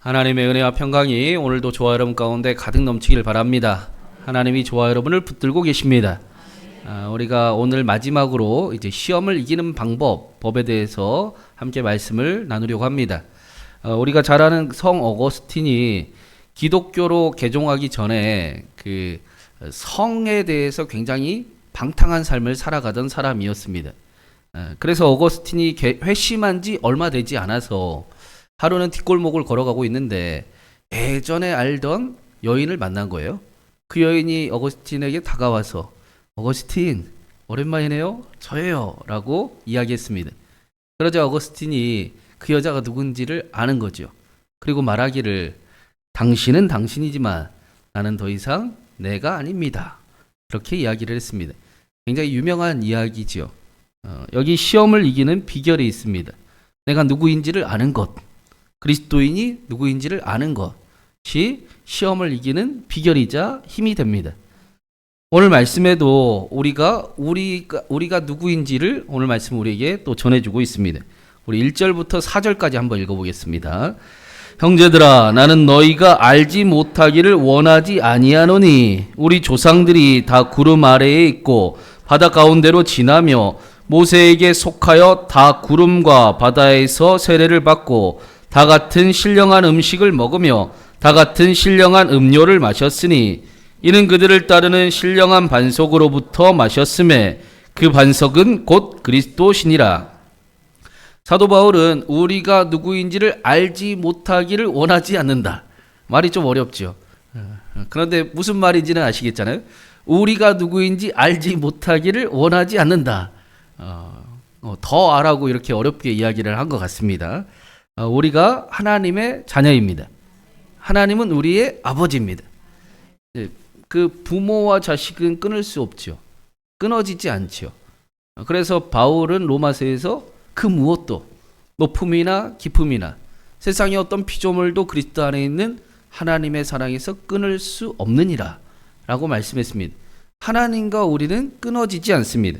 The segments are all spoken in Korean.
하나님의 은혜와 평강이 오늘도 저와 여러분 가운데 가득 넘치길 바랍니다. 하나님이 저와 여러분을 붙들고 계십니다. 우리가 오늘 마지막으로 이제 시험을 이기는 법에 대해서 함께 말씀을 나누려고 합니다. 우리가 잘 아는 성 어거스틴이 기독교로 개종하기 전에 그 성에 대해서 굉장히 방탕한 삶을 살아가던 사람이었습니다. 그래서 어거스틴이 회심한 지 얼마 되지 않아서 하루는 뒷골목을 걸어가고 있는데 예전에 알던 여인을 만난 거예요. 그 여인이 어거스틴에게 다가와서 어거스틴 오랜만이네요. 저예요 라고 이야기했습니다. 그러자 어거스틴이 그 여자가 누군지를 아는 거죠. 그리고 말하기를 당신은 당신이지만 나는 더 이상 내가 아닙니다. 그렇게 이야기를 했습니다. 굉장히 유명한 이야기죠. 여기 시험을 이기는 비결이 있습니다. 내가 누구인지를 아는 것, 그리스도인이 누구인지를 아는 것이 시험을 이기는 비결이자 힘이 됩니다. 오늘 말씀에도 우리가 누구인지를 오늘 말씀 우리에게 또 전해주고 있습니다. 우리 1절부터 4절까지 한번 읽어보겠습니다. 형제들아, 나는 너희가 알지 못하기를 원하지 아니하노니 우리 조상들이 다 구름 아래에 있고 바다 가운데로 지나며 모세에게 속하여 다 구름과 바다에서 세례를 받고 다 같은 신령한 음식을 먹으며 다 같은 신령한 음료를 마셨으니 이는 그들을 따르는 신령한 반석으로부터 마셨음에 그 반석은 곧 그리스도시니라. 사도 바울은 우리가 누구인지를 알지 못하기를 원하지 않는다. 말이 좀 어렵죠. 그런데 무슨 말인지는 아시겠잖아요. 우리가 누구인지 알지 못하기를 원하지 않는다. 더 알라고 이렇게 어렵게 이야기를 한 것 같습니다. 우리가 하나님의 자녀입니다. 하나님은 우리의 아버지입니다. 그 부모와 자식은 끊을 수 없죠. 끊어지지 않죠. 그래서 바울은 로마서에서 그 무엇도 높음이나 깊음이나 세상의 어떤 피조물도 그리스도 안에 있는 하나님의 사랑에서 끊을 수 없느니라 라고 말씀했습니다. 하나님과 우리는 끊어지지 않습니다.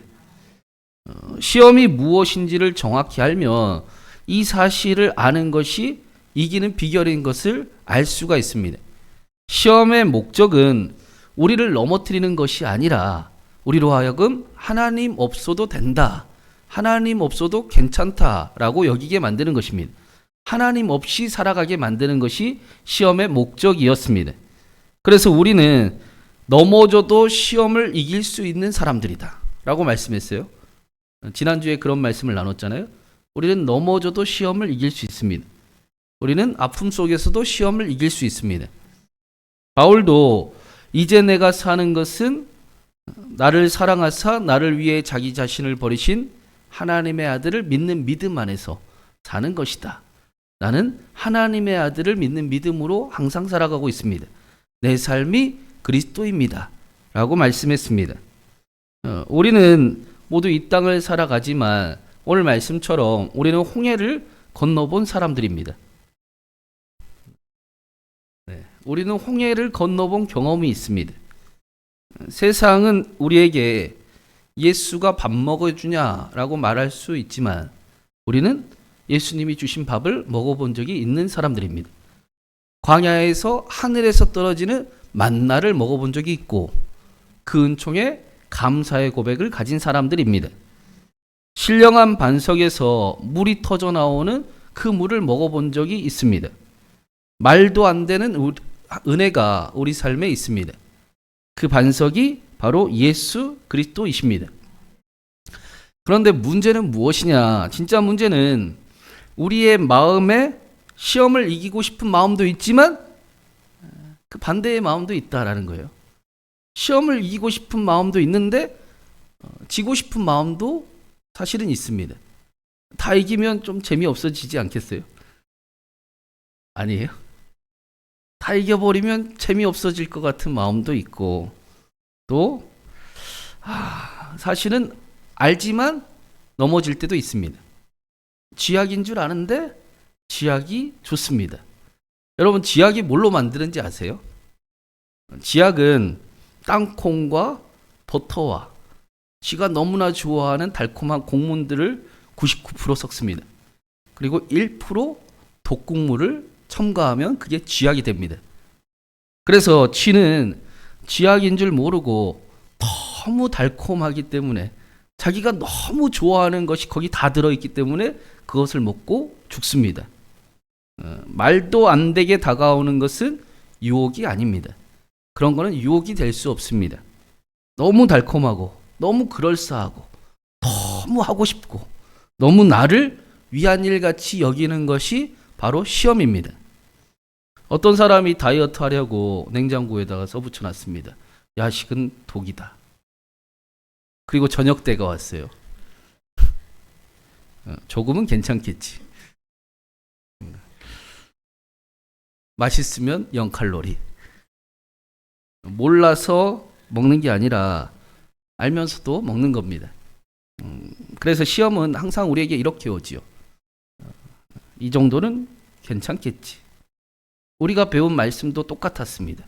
시험이 무엇인지를 정확히 알면 이 사실을 아는 것이 이기는 비결인 것을 알 수가 있습니다. 시험의 목적은 우리를 넘어뜨리는 것이 아니라 우리로 하여금 하나님 없어도 된다, 하나님 없어도 괜찮다라고 여기게 만드는 것입니다. 하나님 없이 살아가게 만드는 것이 시험의 목적이었습니다. 그래서 우리는 넘어져도 시험을 이길 수 있는 사람들이다 라고 말씀했어요. 지난주에 그런 말씀을 나눴잖아요. 우리는 넘어져도 시험을 이길 수 있습니다. 우리는 아픔 속에서도 시험을 이길 수 있습니다. 바울도 이제 내가 사는 것은 나를 사랑하사 나를 위해 자기 자신을 버리신 하나님의 아들을 믿는 믿음 안에서 사는 것이다. 나는 하나님의 아들을 믿는 믿음으로 항상 살아가고 있습니다. 내 삶이 그리스도입니다. 라고 말씀했습니다. 우리는 모두 이 땅을 살아가지만 오늘 말씀처럼 우리는 홍해를 건너본 사람들입니다. 우리는 홍해를 건너본 경험이 있습니다. 세상은 우리에게 예수가 밥 먹어주냐라고 말할 수 있지만 우리는 예수님이 주신 밥을 먹어본 적이 있는 사람들입니다. 광야에서 하늘에서 떨어지는 만나를 먹어본 적이 있고 그 은총에 감사의 고백을 가진 사람들입니다. 신령한 반석에서 물이 터져 나오는 그 물을 먹어본 적이 있습니다. 말도 안 되는 은혜가 우리 삶에 있습니다. 그 반석이 바로 예수 그리스도이십니다. 그런데 문제는 무엇이냐? 진짜 문제는 우리의 마음에 시험을 이기고 싶은 마음도 있지만 그 반대의 마음도 있다라는 거예요. 시험을 이기고 싶은 마음도 있는데 지고 싶은 마음도 사실은 있습니다. 다 이기면 좀 재미없어지지 않겠어요? 아니에요? 다 이겨버리면 재미없어질 것 같은 마음도 있고 또 사실은 알지만 넘어질 때도 있습니다. 쥐약인 줄 아는데 쥐약이 좋습니다. 여러분 쥐약이 뭘로 만드는지 아세요? 쥐약은 땅콩과 버터와 쥐가 너무나 좋아하는 달콤한 곡물들을 99% 섞습니다. 그리고 1% 독국물을 첨가하면 그게 쥐약이 됩니다. 그래서 쥐는 쥐약인 줄 모르고 너무 달콤하기 때문에 자기가 너무 좋아하는 것이 거기 다 들어있기 때문에 그것을 먹고 죽습니다. 말도 안 되게 다가오는 것은 유혹이 아닙니다. 그런 거는 유혹이 될 수 없습니다. 너무 달콤하고 너무 그럴싸하고 너무 하고 싶고 너무 나를 위한 일 같이 여기는 것이 바로 시험입니다. 어떤 사람이 다이어트 하려고 냉장고에다가 써붙여 놨습니다. 야식은 독이다. 그리고 저녁 때가 왔어요. 조금은 괜찮겠지. 맛있으면 0칼로리. 몰라서 먹는 게 아니라 알면서도 먹는 겁니다. 그래서 시험은 항상 우리에게 이렇게 오지요. 이 정도는 괜찮겠지. 우리가 배운 말씀도 똑같았습니다.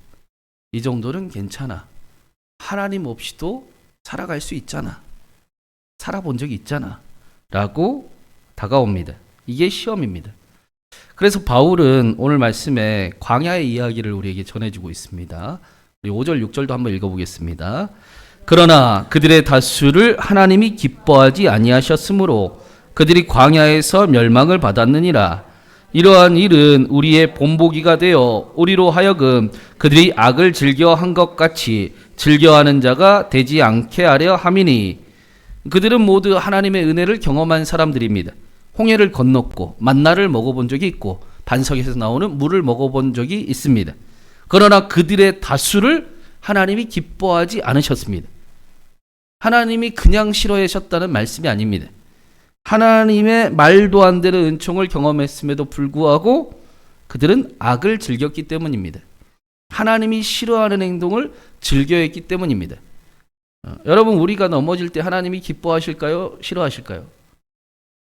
이 정도는 괜찮아. 하나님 없이도 살아갈 수 있잖아. 살아본 적이 있잖아. 라고 다가옵니다. 이게 시험입니다. 그래서 바울은 오늘 말씀에 광야의 이야기를 우리에게 전해주고 있습니다. 5절, 6절도 한번 읽어보겠습니다. 그러나 그들의 다수를 하나님이 기뻐하지 아니하셨으므로 그들이 광야에서 멸망을 받았느니라. 이러한 일은 우리의 본보기가 되어 우리로 하여금 그들이 악을 즐겨한 것 같이 즐겨하는 자가 되지 않게 하려 함이니 그들은 모두 하나님의 은혜를 경험한 사람들입니다. 홍해를 건넜고 만나를 먹어본 적이 있고 반석에서 나오는 물을 먹어본 적이 있습니다. 그러나 그들의 다수를 하나님이 기뻐하지 않으셨습니다. 하나님이 그냥 싫어하셨다는 말씀이 아닙니다. 하나님의 말도 안 되는 은총을 경험했음에도 불구하고 그들은 악을 즐겼기 때문입니다. 하나님이 싫어하는 행동을 즐겨했기 때문입니다. 여러분, 우리가 넘어질 때 하나님이 기뻐하실까요? 싫어하실까요?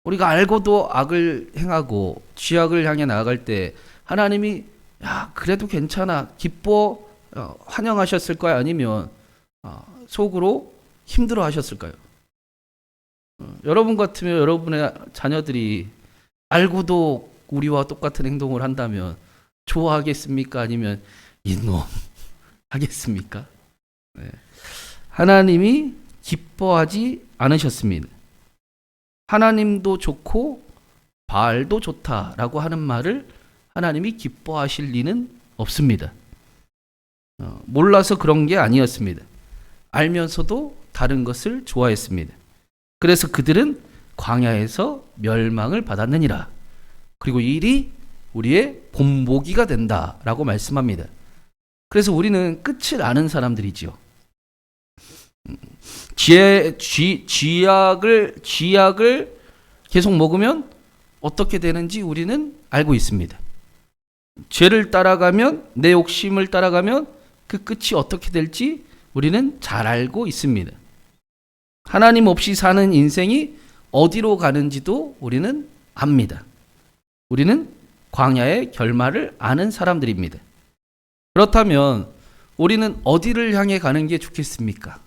우리가 알고도 악을 행하고 쥐약을 향해 나아갈 때 하나님이 야, 그래도 괜찮아, 기뻐, 환영하셨을까요? 아니면 속으로 힘들어 하셨을까요? 여러분 같으면 여러분의 자녀들이 알고도 우리와 똑같은 행동을 한다면 좋아하겠습니까? 아니면 이놈 하겠습니까? 네. 하나님이 기뻐하지 않으셨습니다. 하나님도 좋고 바알도 좋다라고 하는 말을 하나님이 기뻐하실 리는 없습니다. 몰라서 그런 게 아니었습니다. 알면서도 다른 것을 좋아했습니다. 그래서 그들은 광야에서 멸망을 받았느니라. 그리고 이 일이 우리의 본보기가 된다라고 말씀합니다. 그래서 우리는 끝을 아는 사람들이지요. 쥐약을 계속 먹으면 어떻게 되는지 우리는 알고 있습니다. 죄를 따라가면, 내 욕심을 따라가면 그 끝이 어떻게 될지 우리는 잘 알고 있습니다. 하나님 없이 사는 인생이 어디로 가는지도 우리는 압니다. 우리는 광야의 결말을 아는 사람들입니다. 그렇다면 우리는 어디를 향해 가는 게 좋겠습니까?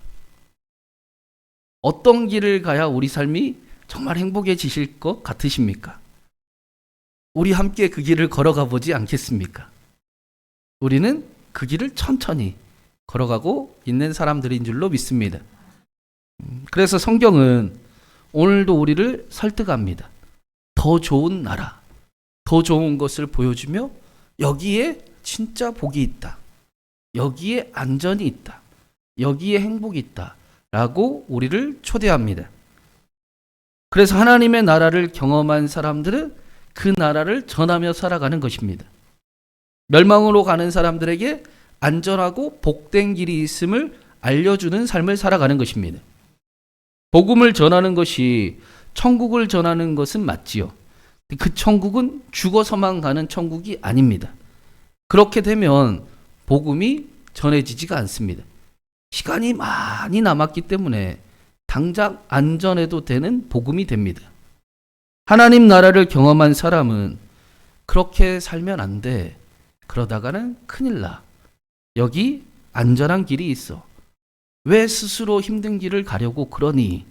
어떤 길을 가야 우리 삶이 정말 행복해지실 것 같으십니까? 우리 함께 그 길을 걸어가 보지 않겠습니까? 우리는 그 길을 천천히 걸어가고 있는 사람들인 줄로 믿습니다. 그래서 성경은 오늘도 우리를 설득합니다. 더 좋은 나라, 더 좋은 것을 보여주며 여기에 진짜 복이 있다. 여기에 안전이 있다. 여기에 행복이 있다. 라고 우리를 초대합니다. 그래서 하나님의 나라를 경험한 사람들은 그 나라를 전하며 살아가는 것입니다. 멸망으로 가는 사람들에게 안전하고 복된 길이 있음을 알려주는 삶을 살아가는 것입니다. 복음을 전하는 것이 천국을 전하는 것은 맞지요. 그 천국은 죽어서만 가는 천국이 아닙니다. 그렇게 되면 복음이 전해지지가 않습니다. 시간이 많이 남았기 때문에 당장 안 전해도 되는 복음이 됩니다. 하나님 나라를 경험한 사람은 그렇게 살면 안 돼. 그러다가는 큰일 나. 여기 안전한 길이 있어. 왜 스스로 힘든 길을 가려고 그러니?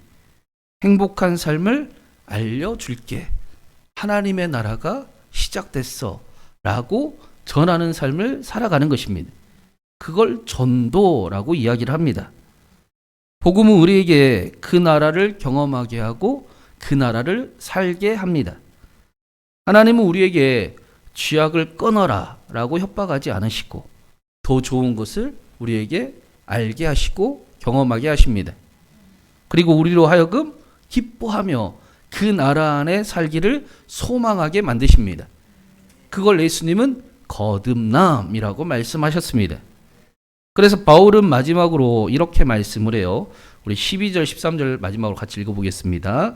행복한 삶을 알려줄게. 하나님의 나라가 시작됐어. 라고 전하는 삶을 살아가는 것입니다. 그걸 전도라고 이야기를 합니다. 복음은 우리에게 그 나라를 경험하게 하고 그 나라를 살게 합니다. 하나님은 우리에게 쥐약을 끊어라 라고 협박하지 않으시고 더 좋은 것을 우리에게 알게 하시고 경험하게 하십니다. 그리고 우리로 하여금 기뻐하며 그 나라 안에 살기를 소망하게 만드십니다. 그걸 예수님은 거듭남이라고 말씀하셨습니다. 그래서 바울은 마지막으로 이렇게 말씀을 해요. 우리 12절 13절 마지막으로 같이 읽어보겠습니다.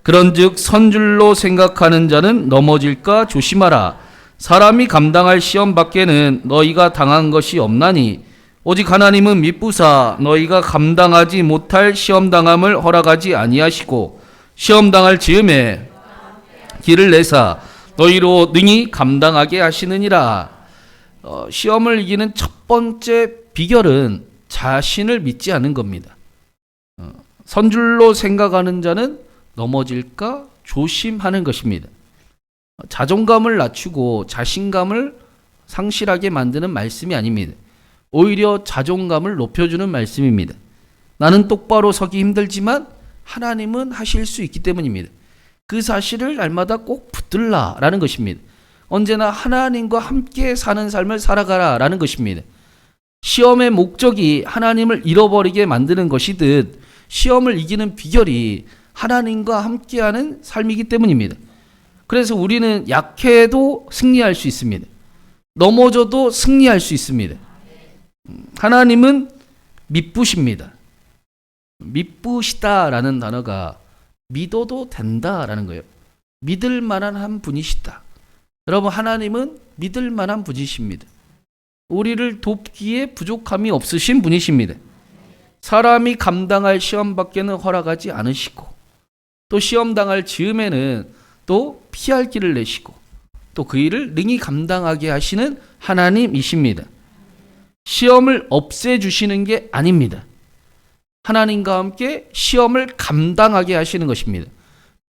그런즉 선줄로 생각하는 자는 넘어질까 조심하라. 사람이 감당할 시험 밖에는 너희가 당한 것이 없나니 오직 하나님은 미쁘사 너희가 감당하지 못할 시험 당함을 허락하지 아니하시고 시험 당할 즈음에 길을 내사 너희로 능히 감당하게 하시느니라. 시험을 이기는 첫 번째 비결은 자신을 믿지 않는 겁니다. 선줄로 생각하는 자는 넘어질까 조심하는 것입니다. 자존감을 낮추고 자신감을 상실하게 만드는 말씀이 아닙니다. 오히려 자존감을 높여주는 말씀입니다. 나는 똑바로 서기 힘들지만 하나님은 하실 수 있기 때문입니다. 그 사실을 날마다 꼭 붙들라라는 것입니다. 언제나 하나님과 함께 사는 삶을 살아가라라는 것입니다. 시험의 목적이 하나님을 잃어버리게 만드는 것이듯 시험을 이기는 비결이 하나님과 함께하는 삶이기 때문입니다. 그래서 우리는 약해도 승리할 수 있습니다. 넘어져도 승리할 수 있습니다. 하나님은 미쁘십니다. 미쁘시다라는 단어가 믿어도 된다라는 거예요. 믿을 만한 한 분이시다. 여러분, 하나님은 믿을 만한 분이십니다. 우리를 돕기에 부족함이 없으신 분이십니다. 사람이 감당할 시험 밖에는 허락하지 않으시고 또 시험 당할 즈음에는 또 피할 길을 내시고 또 그 일을 능히 감당하게 하시는 하나님이십니다. 시험을 없애주시는 게 아닙니다. 하나님과 함께 시험을 감당하게 하시는 것입니다.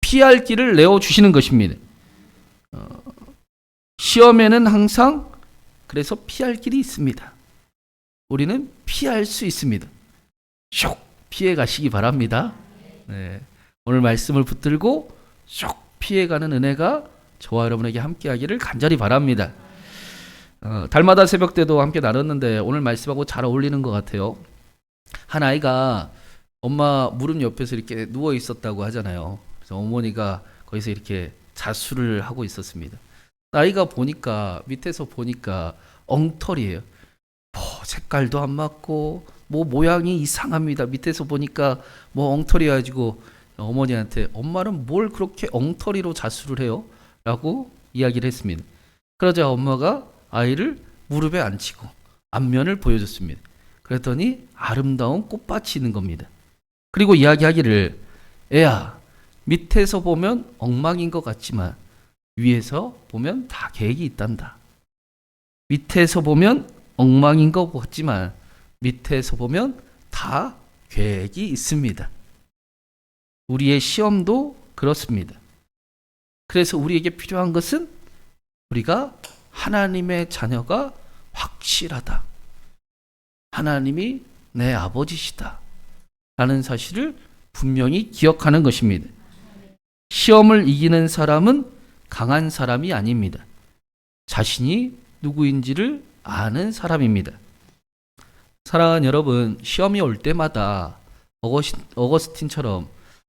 피할 길을 내어주시는 것입니다. 시험에는 항상 그래서 피할 길이 있습니다. 우리는 피할 수 있습니다. 슉 피해 가시기 바랍니다. 네. 오늘 말씀을 붙들고 슉 피해가는 은혜가 저와 여러분에게 함께하기를 간절히 바랍니다. 달마다 새벽 때도 함께 나눴는데 오늘 말씀하고 잘 어울리는 것 같아요. 한 아이가 엄마 무릎 옆에서 이렇게 누워 있었다고 하잖아요. 그래서 어머니가 거기서 이렇게 자수를 하고 있었습니다. 아이가 보니까 밑에서 보니까 엉터리예요. 색깔도 안 맞고 뭐 모양이 이상합니다. 밑에서 보니까 뭐 엉터리 가지고 어머니한테 엄마는 뭘 그렇게 엉터리로 자수를 해요? 라고 이야기를 했습니다. 그러자 엄마가 아이를 무릎에 앉히고 앞면을 보여줬습니다. 그랬더니 아름다운 꽃밭이 있는 겁니다. 그리고 이야기하기를 애야 밑에서 보면 엉망인 것 같지만 위에서 보면 다 계획이 있단다. 밑에서 보면 엉망인 것 같지만 밑에서 보면 다 계획이 있습니다. 우리의 시험도 그렇습니다. 그래서 우리에게 필요한 것은 우리가 하나님의 자녀가 확실하다. 하나님이 내 아버지시다. 라는 사실을 분명히 기억하는 것입니다. 시험을 이기는 사람은 강한 사람이 아닙니다. 자신이 누구인지를 아는 사람입니다. 사랑하는 여러분, 시험이 올 때마다 어거스틴처럼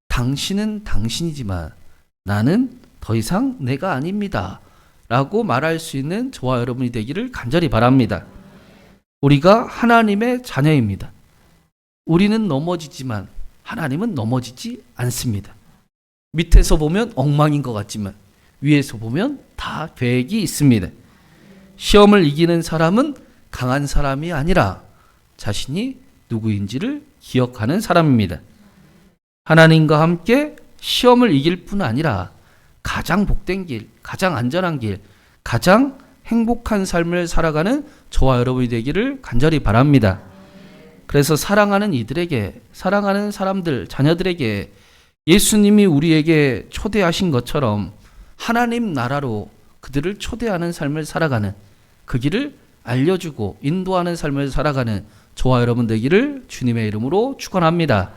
당신은 당신이지만 나는 더 이상 내가 아닙니다. 라고 말할 수 있는 저와 여러분이 되기를 간절히 바랍니다. 우리가 하나님의 자녀입니다. 우리는 넘어지지만 하나님은 넘어지지 않습니다. 밑에서 보면 엉망인 것 같지만 위에서 보면 다 계획이 있습니다. 시험을 이기는 사람은 강한 사람이 아니라 자신이 누구인지를 기억하는 사람입니다. 하나님과 함께 시험을 이길 뿐 아니라 가장 복된 길, 가장 안전한 길, 가장 행복한 삶을 살아가는 저와 여러분이 되기를 간절히 바랍니다. 그래서 사랑하는 이들에게, 사랑하는 사람들, 자녀들에게 예수님이 우리에게 초대하신 것처럼 하나님 나라로 그들을 초대하는 삶을 살아가는, 그 길을 알려주고 인도하는 삶을 살아가는 저와 여러분 되기를 주님의 이름으로 축원합니다.